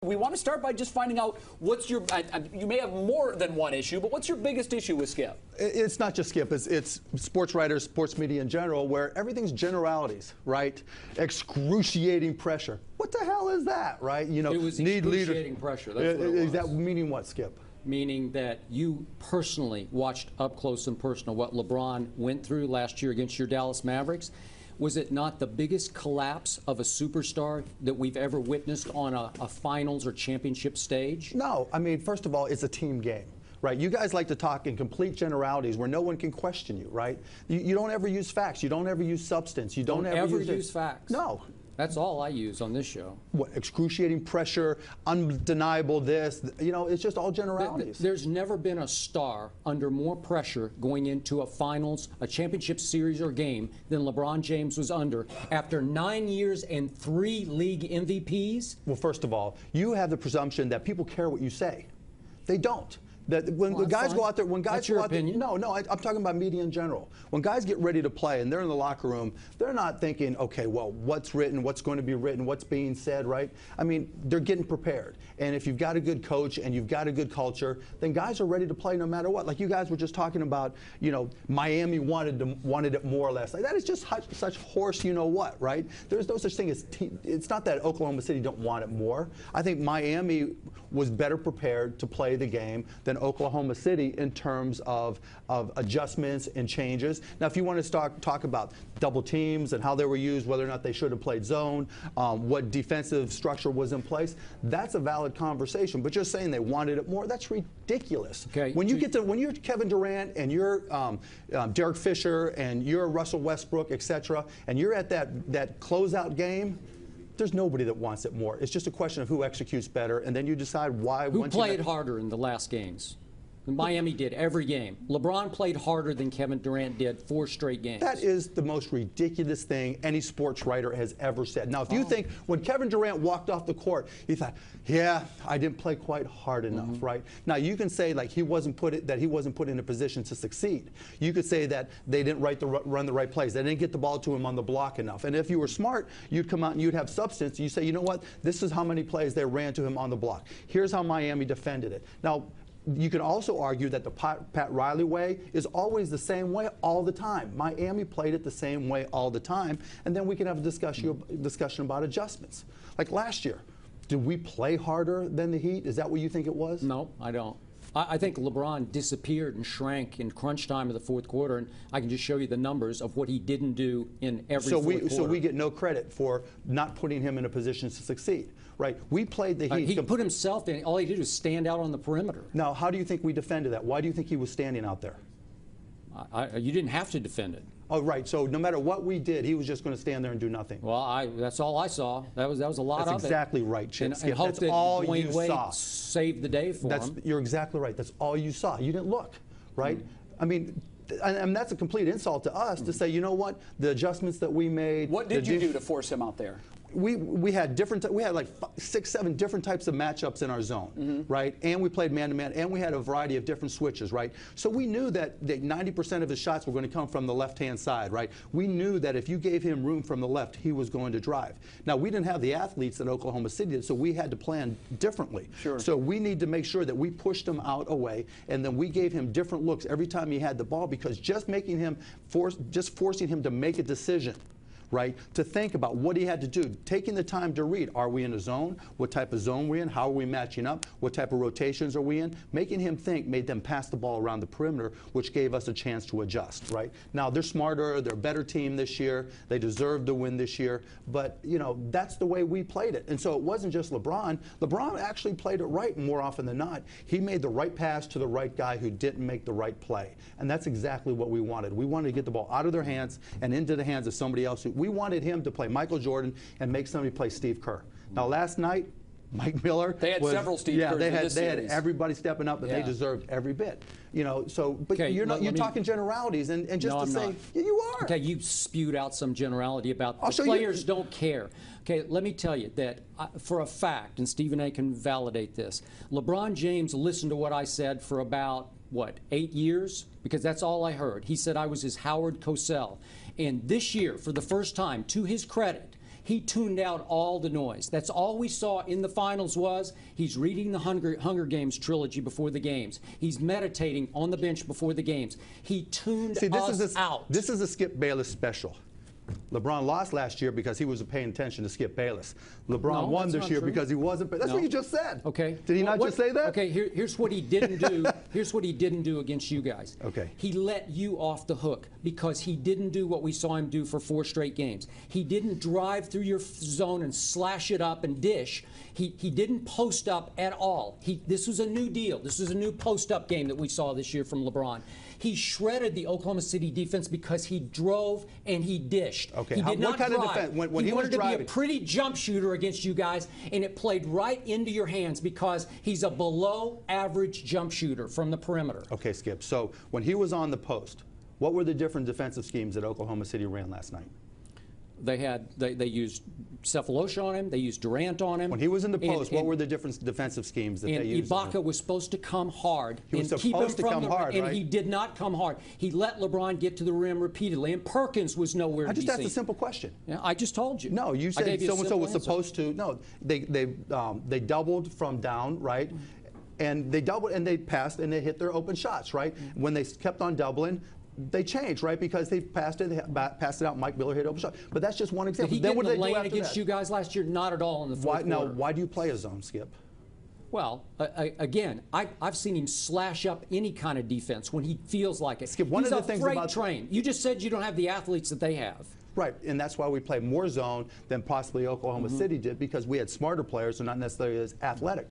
We want to start by just finding out what's your, you may have more than one issue, but what's your biggest issue with Skip? It's not just Skip, it's sports writers, sports media in general, where everything's generalities, right? Excruciating pressure. What the hell is that, right? You know, it was excruciating pressure. That's what it was. Is that meaning what, Skip? Meaning that you personally watched up close and personal what LeBron went through last year against your Dallas Mavericks. Was it not the biggest collapse of a superstar that we've ever witnessed on a finals or championship stage? No. I mean, first of all, it's a team game. Right, you guys like to talk in complete generalities where no one can question you, right? You don't ever use facts. You don't ever use substance. You don't ever use facts. No. That's all I use on this show. What, excruciating pressure, undeniable this, you know, it's just all generalities. There's never been a star under more pressure going into a finals, a championship series or game than LeBron James was under after 9 years and 3 league MVPs. Well, first of all, you have the presumption that people care what you say. They don't. That when the guys go out there, when guys go out there, I'm talking about media in general. When guys get ready to play and they're in the locker room, they're not thinking, okay, well, what's written, what's going to be written, what's being said, right? I mean, they're getting prepared. And if you've got a good coach and you've got a good culture, then guys are ready to play no matter what. Like you guys were just talking about, you know, Miami wanted it more or less. Like that is just such horse, you know what, right? There's no such thing as it's not that Oklahoma City don't want it more. I think Miami was better prepared to play the game than Oklahoma City in terms of adjustments and changes. Now, if you want to talk about double teams and how they were used, whether or not they should have played zone, what defensive structure was in place, that's a valid conversation. But just saying they wanted it more, that's ridiculous. Okay. When you're Kevin Durant and you're Derek Fisher and you're Russell Westbrook, etc., and you're at that closeout game, there's nobody that wants it more. It's just a question of who executes better, and then you decide why. Who played harder in the last games? Miami did every game. LeBron played harder than Kevin Durant did 4 straight games. That is the most ridiculous thing any sports writer has ever said. Now, if you think when Kevin Durant walked off the court, you thought, yeah, I didn't play quite hard enough, right? Now, you can say like he wasn't put in a position to succeed. You could say that they didn't run the right plays. They didn't get the ball to him on the block enough. And if you were smart, you'd come out and you'd have substance. You say, you know what? This is how many plays they ran to him on the block. Here's how Miami defended it. Now, you can also argue that the Pat Riley way is always the same way all the time. Miami played it the same way all the time, and then we can have a discussion about adjustments. Like last year, did we play harder than the Heat? Is that what you think it was? No, I don't. I think LeBron disappeared and shrank in crunch time of the fourth quarter, and I can just show you the numbers of what he didn't do in every fourth quarter. So we get no credit for not putting him in a position to succeed, right? We played the Heat. He put himself in. All he did was stand out on the perimeter. Now, how do you think we defended that? Why do you think he was standing out there? You didn't have to defend it. Oh, right. So no matter what we did, he was just going to stand there and do nothing. Well, that's all I saw. That was a lot of it. That's exactly right, Chip. And hope that's that all Dwyane you Wade saw. Saved the day for him. You're exactly right. That's all you saw. You didn't look, right? I mean, and that's a complete insult to us to say, you know what, the adjustments that we made. What did you do to force him out there? We had like 6, 7 different types of matchups in our zone, right? And we played man-to-man, and we had a variety of different switches, right? So we knew that 90% of his shots were going to come from the left-hand side, right? We knew that if you gave him room from the left, he was going to drive. Now, we didn't have the athletes that Oklahoma City did, so we had to plan differently. Sure. So we need to make sure that we pushed him out away, and then we gave him different looks every time he had the ball, because just making him forcing him to make a decision, right, to think about what he had to do, taking the time to read. Are we in a zone? What type of zone we're in? How are we matching up? What type of rotations are we in? Making him think made them pass the ball around the perimeter, which gave us a chance to adjust, right? Now, they're smarter. They're a better team this year. They deserve to win this year. But, you know, that's the way we played it. And so it wasn't just LeBron. LeBron actually played it right more often than not. He made the right pass to the right guy who didn't make the right play. And that's exactly what we wanted. We wanted to get the ball out of their hands and into the hands of somebody else. We wanted him to play Michael Jordan and make somebody play Steve Kerr. Now, last night, Mike Miller. They had several Steve Kerrs they in this had series. Everybody stepping up, and they deserved every bit. You know, so but you're talking generalities, and just no, to say you are. Okay, you spewed out some generality about the players don't care. Okay, let me tell you that for a fact, and Stephen A. can validate this. LeBron James listened to what I said for about what, 8 years? Because that's all I heard. He said I was his Howard Cosell. And this year, for the first time, to his credit, He tuned out all the noise. That's all we saw in the finals was he's reading the Hunger Games trilogy before the games. He's meditating on the bench before the games. He tuned us out. This is a Skip Bayless special. LeBron lost last year because he wasn't paying attention to Skip Bayless. LeBron won this year because he wasn't. That's what you just said. Okay. Did he not just say that? Okay. Here's what he didn't do. Here's what he didn't do against you guys. Okay. He let you off the hook because he didn't do what we saw him do for 4 straight games. He didn't drive through your zone and slash it up and dish. He didn't post up at all. This was a new deal. This was a new post-up game that we saw this year from LeBron. He shredded the Oklahoma City defense because he drove and he dished. Okay. He did not kind drive. Of defense? When he wanted was to be a pretty jump shooter against you guys, and it played right into your hands because he's a below-average jump shooter from the perimeter. Okay, Skip. So when he was on the post, what were the different defensive schemes that Oklahoma City ran last night? They used Sefolosha on him. They used Durant on him. When he was in the post, what were the different defensive schemes that they used? Ibaka was supposed to come hard. He was supposed to come hard, right? And he did not come hard. He let LeBron get to the rim repeatedly, and Perkins was nowhere to be seen. I just asked a simple question. Yeah, I just told you. No, you said so-and-so was supposed to. No, they doubled from down, right? And they doubled and they passed and they hit their open shots, right? When they kept on doubling, they changed, right? Because they passed it out. Mike Miller hit open shot. But that's just one example. Did he get in the lane against you guys last year? Not at all in the fourth quarter. Now, why do you play a zone, Skip? Well, again, I've seen him slash up any kind of defense when he feels like it. Skip, one of the things about He's a freight train. You just said you don't have the athletes that they have. Right, and that's why we play more zone than possibly Oklahoma City did, because we had smarter players who are not necessarily as athletic.